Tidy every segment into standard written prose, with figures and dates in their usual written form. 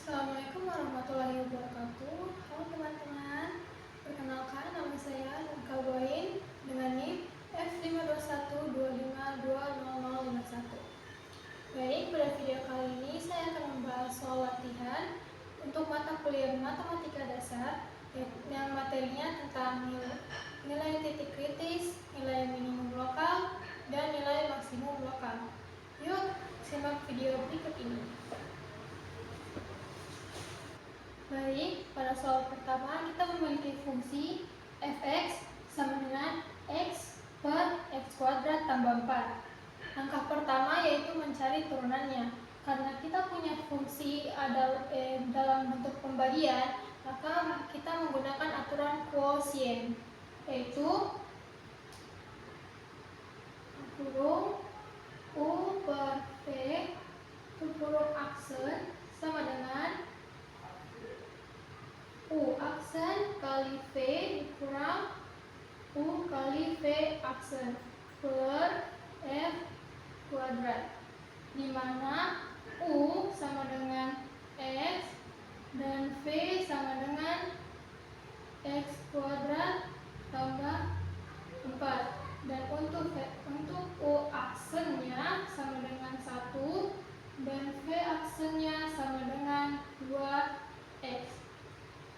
Assalamualaikum warahmatullahi wabarakatuh. Halo teman-teman, perkenalkan nama saya Nurka Boin dengan NIM F52125200051. Baik, pada video kali ini saya akan membahas soal latihan untuk mata kuliah matematika dasar yang materinya tentang nilai titik kritis, nilai minimum lokal, dan nilai maksimum lokal. Yuk, simak video berikut ini. Baik, pada soal pertama kita memiliki fungsi fx sama dengan x per x kuadrat tambah 4. Langkah pertama yaitu mencari turunannya. Karena kita punya fungsi dalam bentuk pembagian, maka kita menggunakan aturan quotient, yaitu kurung u per v kurung aksen sama dengan U aksen kali V dikurang U kali V aksen per F kuadrat, di mana U sama dengan X dan V sama dengan X kuadrat tambah 4. Dan untuk U aksennya sama dengan 1 dan V aksennya sama dengan 2X.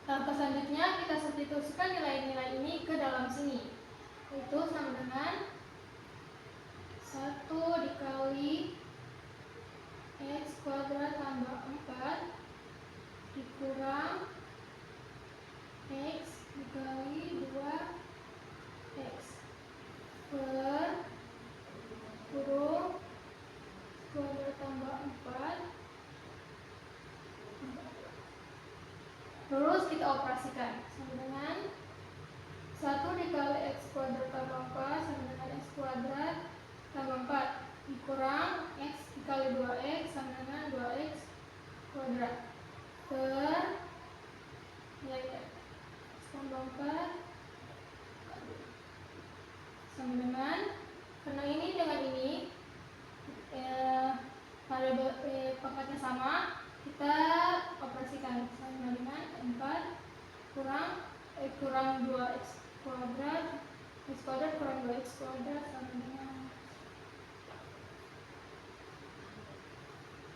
Langkah selanjutnya kita substitusikan nilai-nilai ini ke dalam sini, yaitu sama dengan 1 dikali x kuadrat tambah 4 dikurang x dikali 2x per kurung kuadrat tambah 4. Terus kita operasikan sama dengan 1 dikali x kuadrat tambah 4 sama dengan x kuadrat tambah 4 dikurang x dikali 2x sama dengan 2x kuadrat per nilai x tambah 4 sama dengan, karena ini dengan ini pangkatnya sama, kita operasikan sama dengan 4 kurang 2x kuadrat, x kuadrat kurang 2x kuadrat sama dengan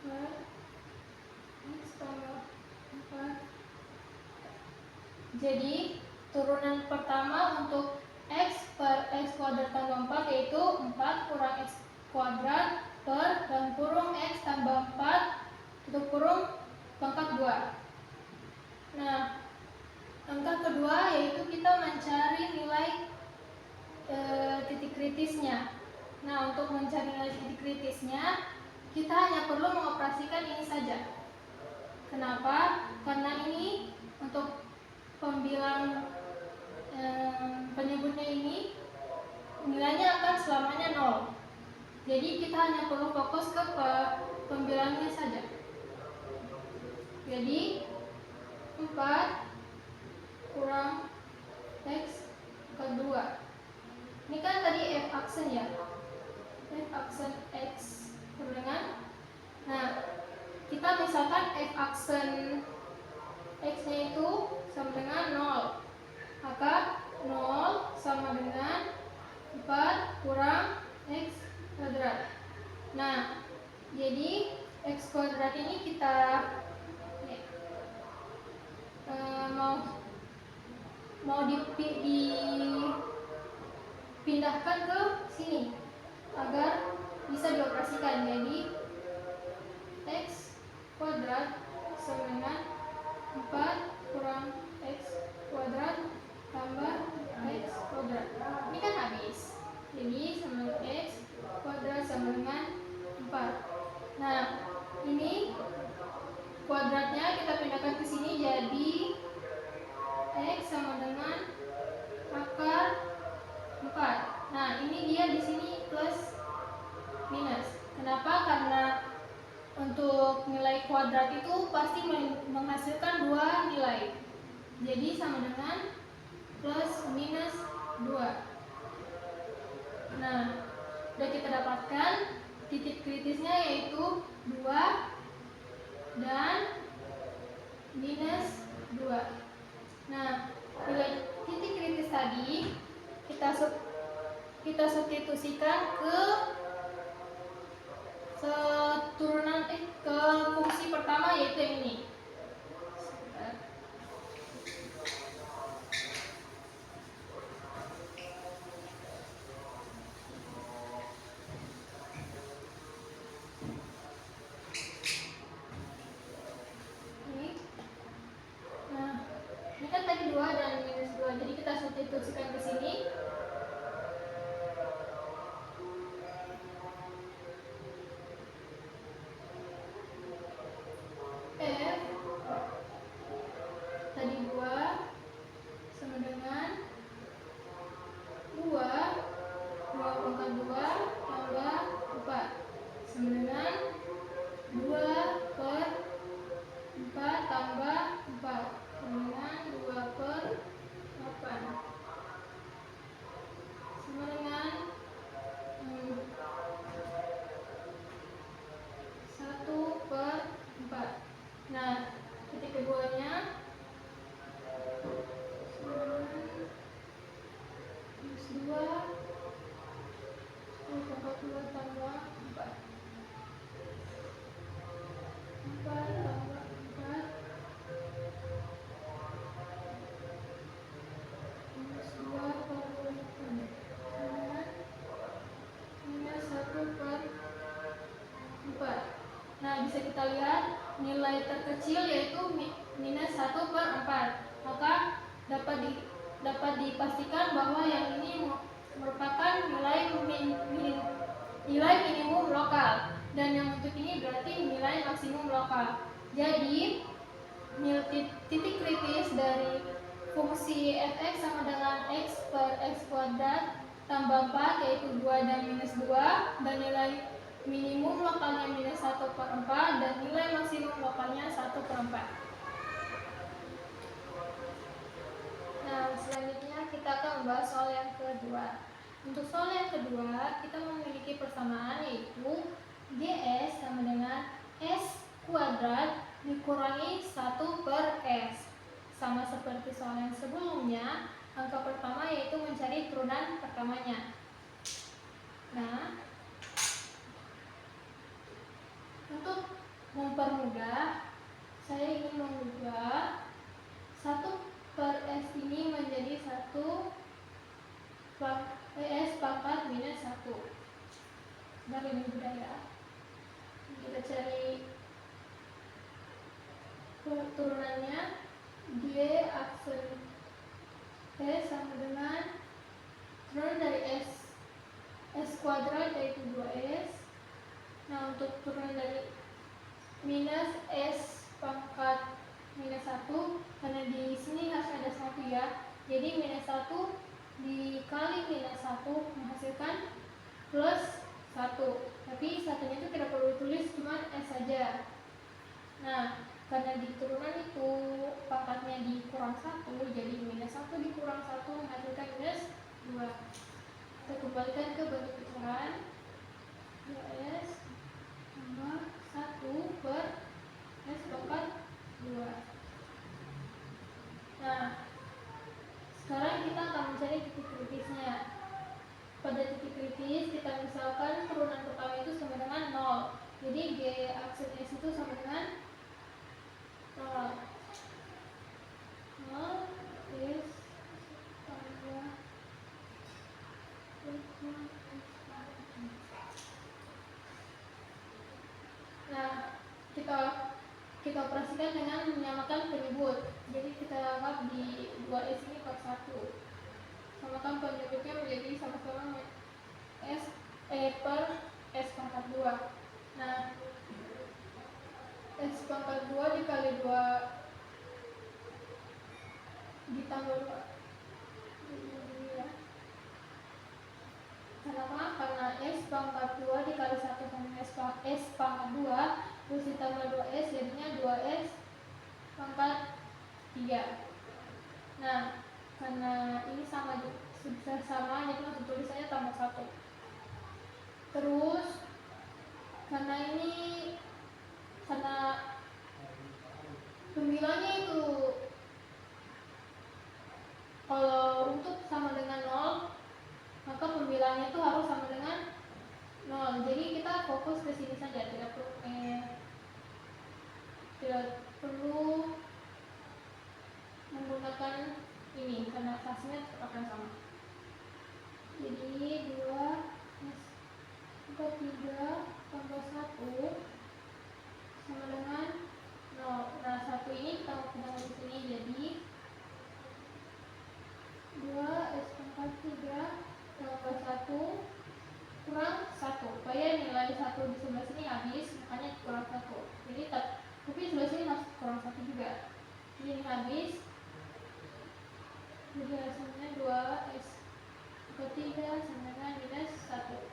4 x tambah 4. Jadi turunan pertama untuk x per x kuadrat tambah 4 yaitu 4 kurang x kuadrat per dan kurung x tambah 4 tutup kurung pangkat 2. Nah, langkah kedua yaitu kita mencari nilai titik kritisnya. Nah, untuk mencari nilai titik kritisnya kita hanya perlu mengoperasikan ini saja. Kenapa? Karena ini untuk pembilang penyebutnya ini nilainya akan selamanya 0. Jadi kita hanya perlu fokus ke pembilangnya saja. Jadi 4 kurang x kedua. Ini kan tadi f aksen ya. F aksen x sama dengan. Nah, kita misalkan f aksen x-nya itu sama dengan 0. Maka 0 sama dengan 4 kurang x kuadrat. Nah, jadi x kuadrat ini kita mau dipindahkan ke sini agar bisa dioperasikan. Jadi x kuadrat sama dengan 4 kurang x kuadrat tambah x kuadrat. Ini kan habis. Jadi sama x kuadrat sama dengan 4. Nah, ini kuadratnya kita pindahkan ke sini jadi x sama dengan akar 4. Nah, ini dia di sini plus minus. Kenapa? Karena untuk nilai kuadrat itu pasti menghasilkan dua nilai. Jadi sama dengan plus minus 2. Nah, sudah kita dapatkan titik kritisnya yaitu 2 dan minus 2. Nah, nilai titik kritis tadi kita substitusikan ke ke fungsi pertama, yaitu yang ini. Ini kan tadi 2 dan minus 2, jadi kita substitusikan ke sini. F tadi 2 sama dengan 2 pangkat 2 tambah 4 sama dengan 2 per 4 tambah 4 sama dengan 2 per 8 sama dengan 1 per 4. Nah, titik keduanya minus 2 pangkat 2 tambah 4 tambah 4 minus 2 per 8 sama minus 1 per 4. Nah, bisa kita lihat nilai terkecil yaitu minus 1 per 4. Maka dapat dipastikan bahwa yang ini merupakan nilai minimum lokal, dan yang untuk ini berarti nilai maksimum lokal. Jadi titik kritis dari fungsi fx sama dengan x per x kuadrat tambah 4, yaitu 2 dan minus 2, dan nilai minimum lokalnya minus 1 per 4, dan nilai maksimum lokalnya 1 per 4. Nah, selanjutnya kita akan membahas soal yang kedua. Untuk soal yang kedua, kita memiliki persamaan, yaitu gs sama dengan s kuadrat dikurangi 1 per s. Sama seperti soal yang sebelumnya, angka pertama yaitu mencari turunan pertamanya. Nah, untuk mempermudah, saya ingin mengubah 1 per s ini menjadi 1 s pangkat minus 1. Biar lebih mudah ya. Kita cari turunannya. G aksen s sama dengan turunan dari s kuadrat yaitu 2s. Nah, untuk turunan dari minus s pangkat minus 1, karena di sini harus ada 1 ya. Jadi minus 1 dikali minus 1 menghasilkan plus 1. Tapi satunya itu tidak perlu ditulis, cuma s saja. Nah, karena di turunan itu pangkatnya dikurang 1, jadi minus 1 dikurang 1 menghasilkan minus 2. Kita kembalikan ke bentuk pecahan. 2s tambah 1 per s pangkat 2. Nah, sekarang kita akan mencari titik kritisnya. Pada titik kritis, kita misalkan turunan pertama itu sama dengan 0. Jadi G aksen S itu sama dengan 0. 0 S tambah Nah, kita operasikan dengan menyamakan penyebut. Jadi kita anggap di 2S ini per 1. Samakan penyebutnya menjadi sama-sama per S pangkat 2. Nah, S pangkat 2 dikali 2 ditambah 2. Kenapa? Karena S pangkat 2 dikali 1 sama S pangkat 2 terus ditambah 2S, jadinya 2S pangkat 3. Nah, karena ini sama, sudah sama, jadi langsung tulis saja tambah 1. Terus karena pembilangnya itu kalau untuk sama dengan 0, maka pembilangnya itu harus sama dengan 0. Jadi kita fokus ke sini saja, tidak perlu menggunakan ini karena hasilnya tetap akan sama. Jadi 2 tambah 3 tambah 1 sama dengan 0. Nah, 1 ini kita mau pindah di sini, jadi 2 S pangkat 3 tambah 1 kurang 1. Supaya nilai 1 di sebelah sini habis, makanya kurang 1. Jadi tapi sebelah sini masih kurang 1 juga. Jadi ini habis. Jadi hasilnya 2 S pangkat 3 sama dengan minus 1.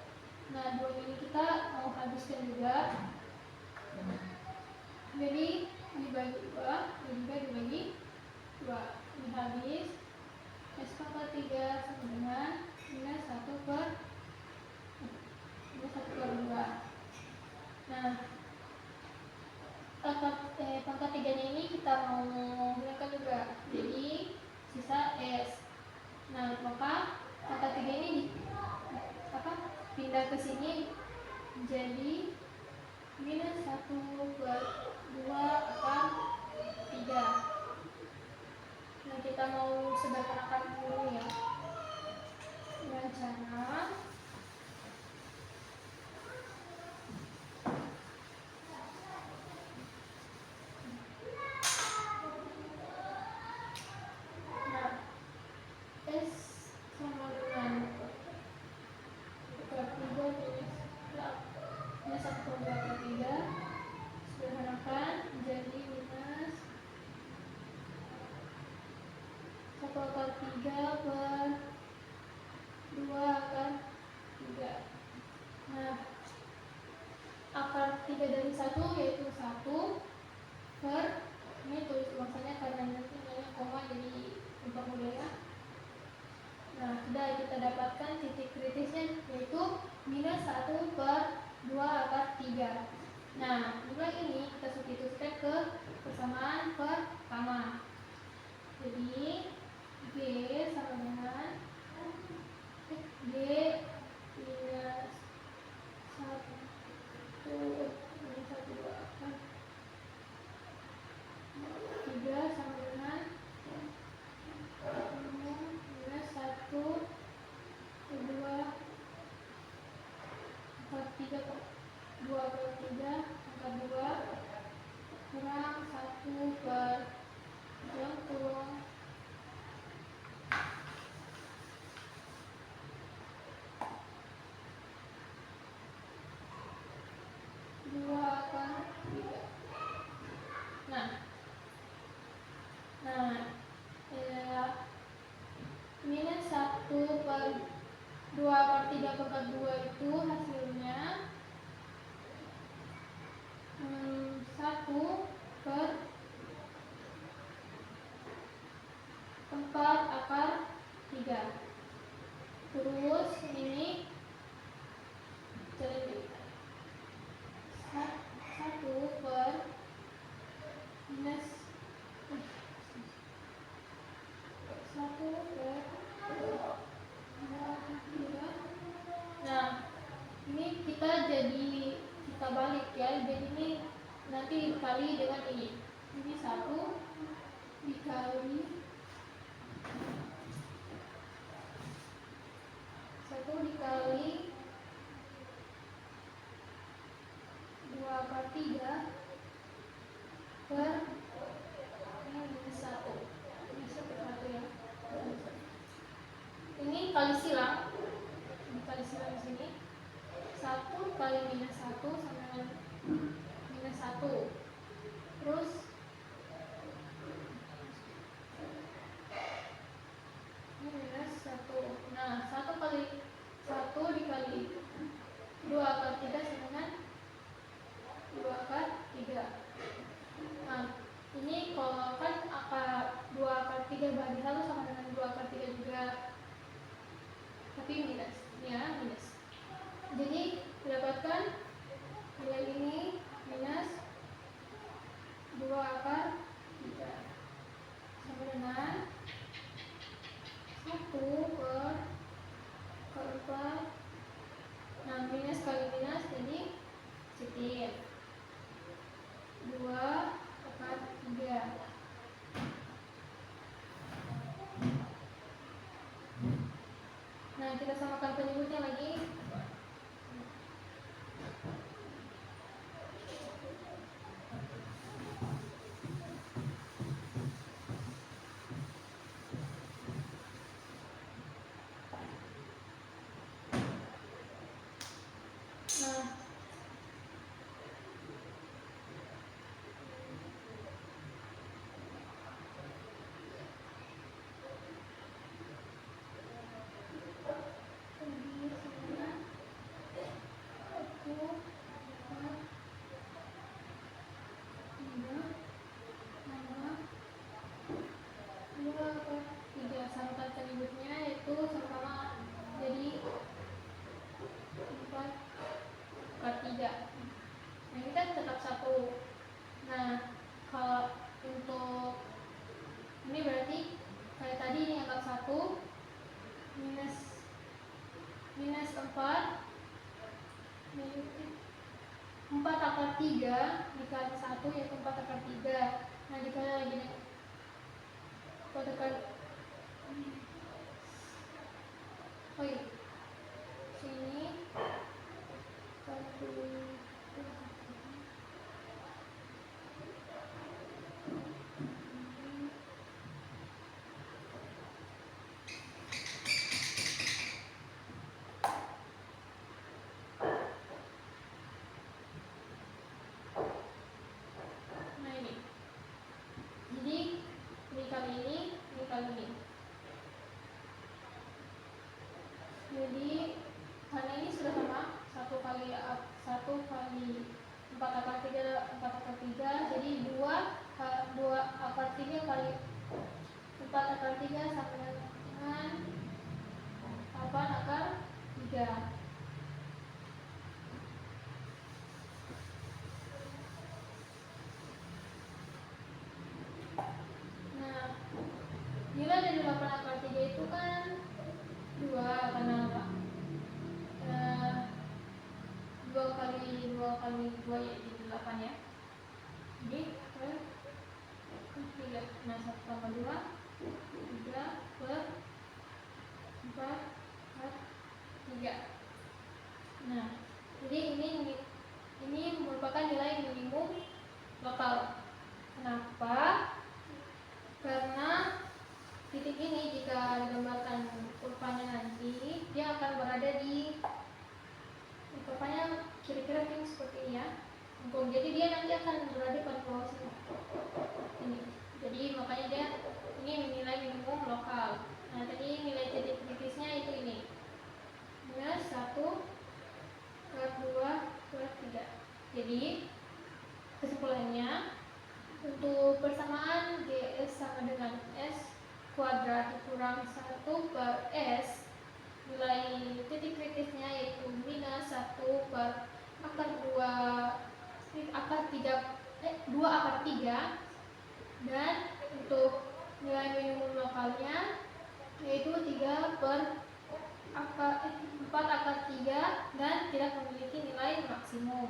Nah, 2 ini kita mau habiskan juga. Jadi dibagi 2, dan juga dibagi 2. Ini habis. S pangkat 3 sama dengan minus 1 per 2. Nah, pangkat 3-nya ini kita mau gunakan juga. Jadi sisa S. Nah, maka pangkat 3 ini pindah ke sini jadi minus 1 per 2 akar 3. Nah, kita mau sederhanakan dulu ya. Dengan cara S sama dengan akar 3 minus 1 per 2 akar 3. Sederhanakan menjadi minus 1 akar 3 per 2 akar 3. Nah, akar 3 dari 1 yaitu 1 per, ini tulis tulisannya karena nanti nilainya koma jadi untuk mudah ya. Nah, sudah kita dapatkan titik kritisnya yaitu minus 1 per 2 akar 3. Nah, nilai ini kita substitusikan ke persamaan pertama. Jadi G sama dengan G minus 1 minus 1 akar 3 sama dengan minus 1 per 2 akar 3 per 2 akar 3 akar 2 kurang 1 per yang kurang 2 akar 3. Minus 1 per 2 akar 3 pangkat 2 itu hasilnya 1 per 4 akar 3. Terus ini jadi 1 per minus 1 per 2. Nah, ini kita balik ya. Jadi ini nanti dikali dengan ini. Ini 1 dikali 2 akar 3 per minus 1. Ini seperti ya. Ini kali silang. Ini kali silang di sini. 1 kali minus 1 sama dengan minus 1. Terus ini minus 1. Nah, 1 kali 1 dikali 2 akar 3 sama dengan 2 akar 3. Nah, ini kalau kan akar 2 akar 3 bagi 1 sama dengan 2 akar 3 juga, tapi minus ya, minus. Jadi didapatkan nilai ini minus 2 akar dengan 1 per 4. Nah, minus kali minus jadi positif. 2 per 3. Nah, kita samakan penyebutnya lagi. Nah, samakan penyebutnya itu sama jadi 4 per 3. Nah, ini kan tetap 1. Nah, kalau untuk ini berarti kayak tadi ini anggap 1 minus 4 akar 3 dikali 1 yaitu 4 akar 3. Nah, dikali lagi nih 4 akar sini 1. Nah, ini jadi ini kali ini kali ini. Jadi karena ini sudah sama 1 kali 4 akar 3 jadi 2 akar 3 kali 4 akar 3 sama dengan 8 akar 3. Nah, nilai dari 8 akar 3 itu kan 2 karena 2 kali 2 yaitu 8 ya. Jadi 3. Nah, 1 tambah 2 3 per 4 per 3. Nah, jadi ini merupakan nilai minimum lokal. Kenapa? Karena titik ini jika digambarkan kurvanya nanti dia akan berada di kurvanya kira-kira ini seperti ini ya. Jadi dia nanti akan berada pada bawah sini. Ini. Jadi makanya dia ini nilai minimum lokal. Nah, tadi nilai titik kritisnya itu ini. Minus 1 per 2 per 3. Jadi kesimpulannya untuk persamaan GS sama dengan S kuadrat kurang 1 per S, nilai titik kritisnya yaitu minus 1 per akar 2 akar 3, dan untuk nilai minimum lokalnya yaitu 3 per 4 akar 3 dan tidak memiliki nilai maksimum.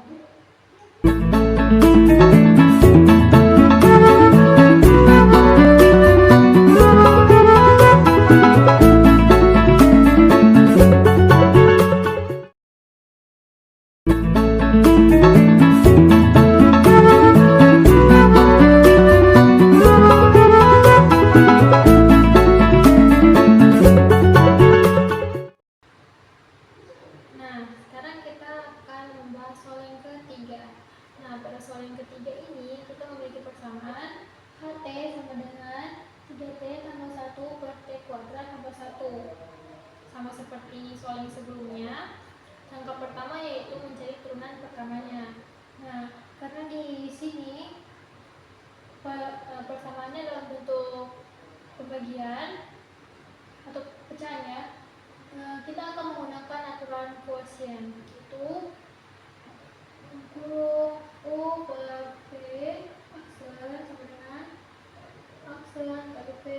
Sama seperti soal yang sebelumnya, langkah pertama yaitu mencari turunan pertamanya. Nah, karena di sini persamaannya dalam bentuk pembagian atau pecahan ya, kita akan menggunakan aturan kuosien, yaitu huruf U per V aksen sama dengan aksen kali P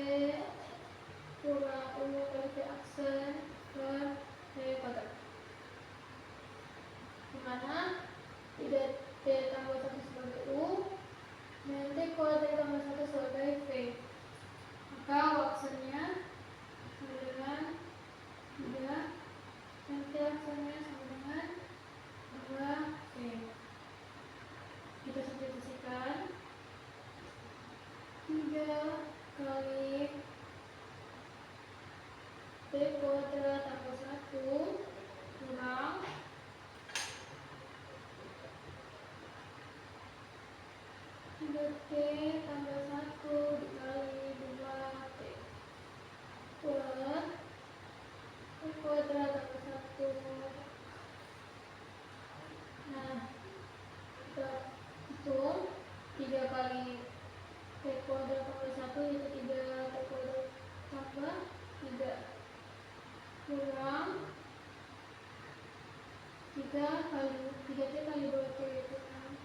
kurang U kali P aksen per D kuadrat, dimana tidak D tambah 1 sebagai U dan D kuadrat tambah 1 sebagai V, maka aksennya sama dengan 3 dan T aksennya sama dengan 2 V. Kita substitusikan 3 kali T kuadrat tambah 1 kurang 3T tambah 1 dikali 2T per T kuadrat tambah 1. Nah, kita hitung 3 kali T kuadrat tambah 1 itu 3 T kuadrat tambah 3 kurang 3 kali 3T kali 2T itu 6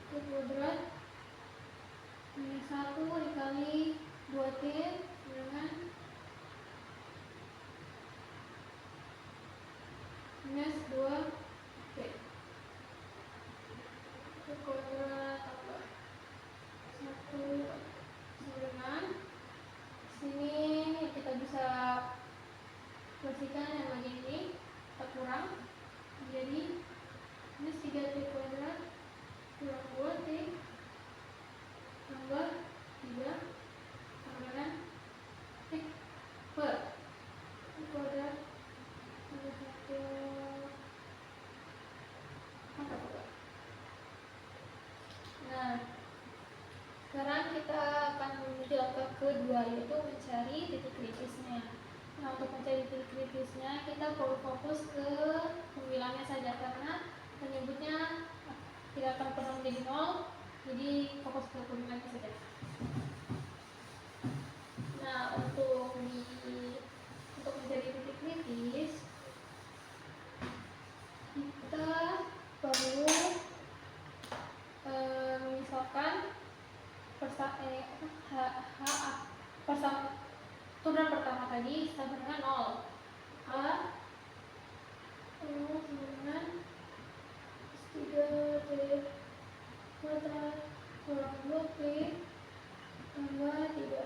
T kuadrat minus 1 dikali 2T dengan minus 2T. T kuadrat tambah 1 sama dengan sini kita bisa bersihkan yang bagian ini, kita kurang menjadi minus 3T kuadrat kurang 2T tambah 3 sama dengan T per T kuadrat tambah 1 angka kuadrat. Nah, sekarang kita akan menuju langkah kedua, yaitu mencari titik kritisnya. Nah, untuk mencari titik kritisnya kita perlu fokus ke pembilangnya saja, karena penyebutnya tidak akan pernah menjadi 0, jadi fokus ke pembilangnya saja. Nah, untuk mencari titik kritis kita perlu misalkan turunan pertama tadi sama dengan 0, maka sama dengan 3T kuadrat kurang 2T tambah 3.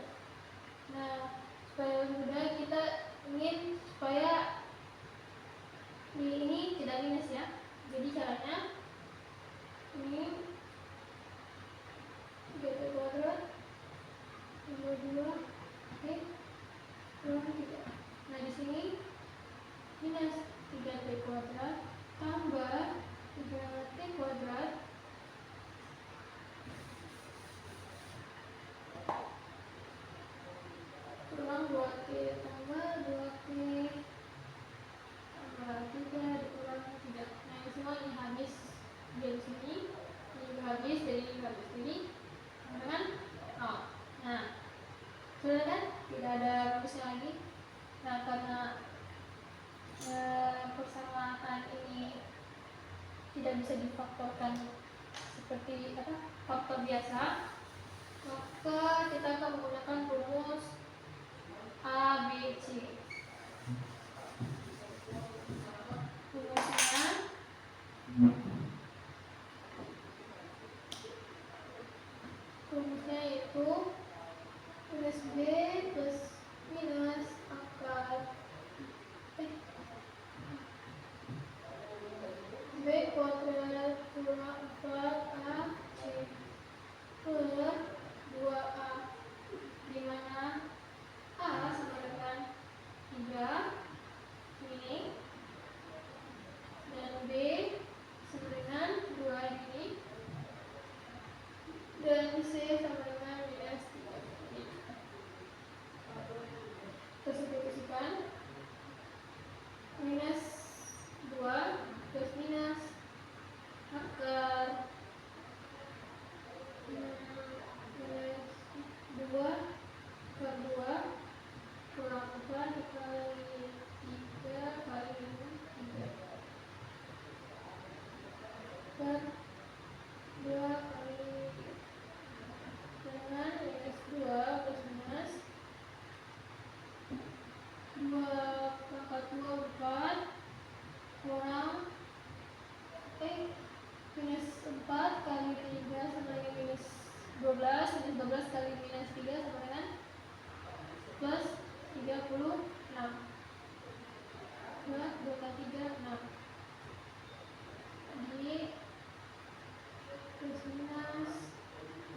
Nah, supaya mudah kita ingin supaya ini tidak minus ya, jadi caranya ini 3T kuadrat tambah 2T kurang 3. Nah, di sini minus 3T kuadrat tambah 3T kuadrat kurang 2T tambah 2T tambah 3 dikurang 3. Nah, ini semua ini habis dari sini, ini juga habis, dari ini habis, jadi sama dengan 0. Nah, sudah kan? Tidak ada rumusnya lagi. Nah, karena persamaan ini tidak bisa difaktorkan seperti faktor biasa, maka kita akan menggunakan rumus A, B, C. Rumusnya yaitu minus B plus minus akar B kuadrat kurang 4AC per 2A, dimana A sama dengan 13 kali minus 3 sama dengan plus 36. 2 kali 3, 6. Jadi plus minus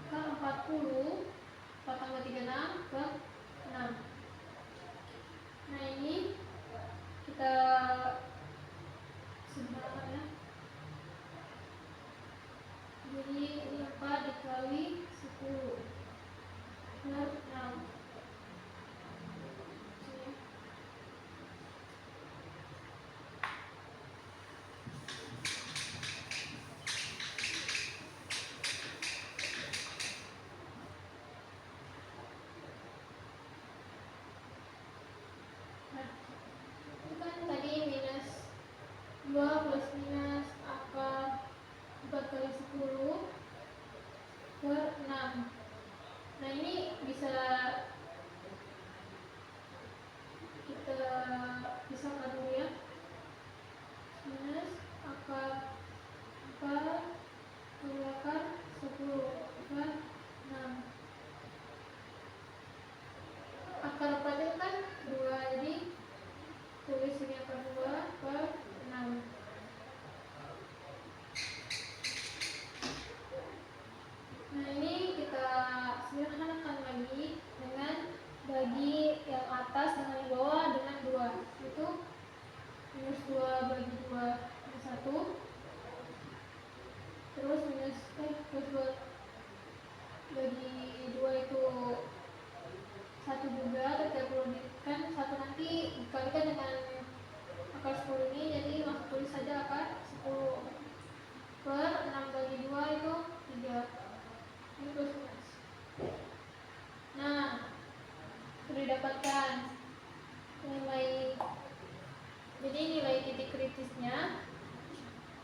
ke 40, 4 tambah 36 ke 6. Nah ini kita sederhanakan ya. Jadi ini 4 dikali 10 per 6. Nah, itu kan tadi minus 2 plus minus akar 4 kali 10 per 6. Nah ini bisa kita pisahkan dulu ya. Minus akar 4 kali akar 10 per 6. Akar 4 itu kan 2, jadi tulis ini akar 2 per 6. Nah ini kita sederhanakan lagi dengan bagi yang atas dengan yang bawah dengan 2. Itu minus 2 bagi 2 minus 1. Terus plus 2 bagi 2 itu 1 juga, tapi perlu kan 1 nanti dikalikan dengan akar 10 ini, jadi langsung tulis saja akar 10 per 6 bagi 2 itu 3. Ini plus minus. Nah, sudah didapatkan nilai, jadi nilai titik kritisnya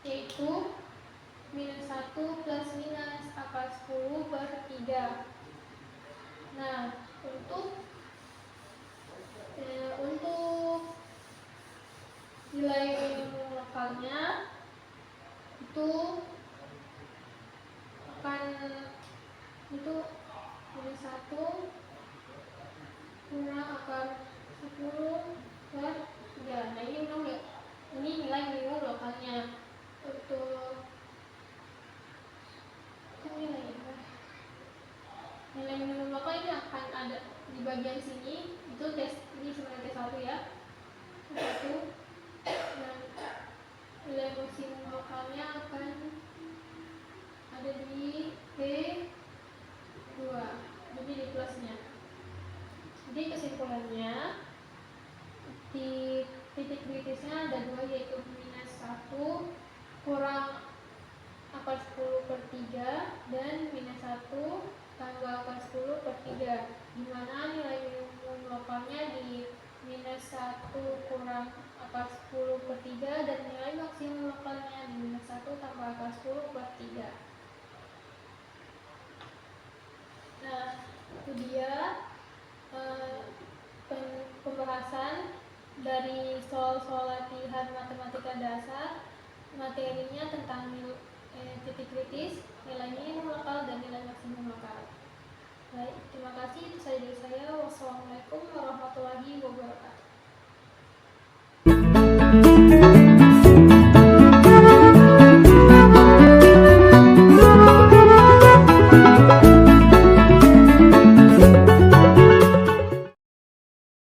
yaitu minus 1 plus minus akar 10 per 3. Nah, untuk nilai minimum lokalnya itu akan itu minus 1 kurang akar 10 per 3. Nah ini ini nilai minimum lokalnya. Untuk nilai minimum lokal ini akan ada di bagian sini. Itu ini sebenarnya tes 1 ya. Tes 1. Dan nilai maksimum lokalnya akan ada di P2. Jadi di plusnya. Jadi kesimpulannya di titik kritisnya ada 2, yaitu minus 1 kurang akar 10 per 3 dan minus 1 tambah akar 10 per 3, dimana nilai minimum lokalnya di minus 1 kurang akar 10 per 3 dan nilai maksimum lokalnya di minus 1 tambah akar 10 per 3. Nah, itu dia pembahasan dari soal-soal latihan matematika dasar. Materinya tentang titik kritis, nilai minimum lokal dan nilai maksimum lokal. Baik, terima kasih. Itu saja dari saya. Wassalamualaikum warahmatullahi wabarakatuh.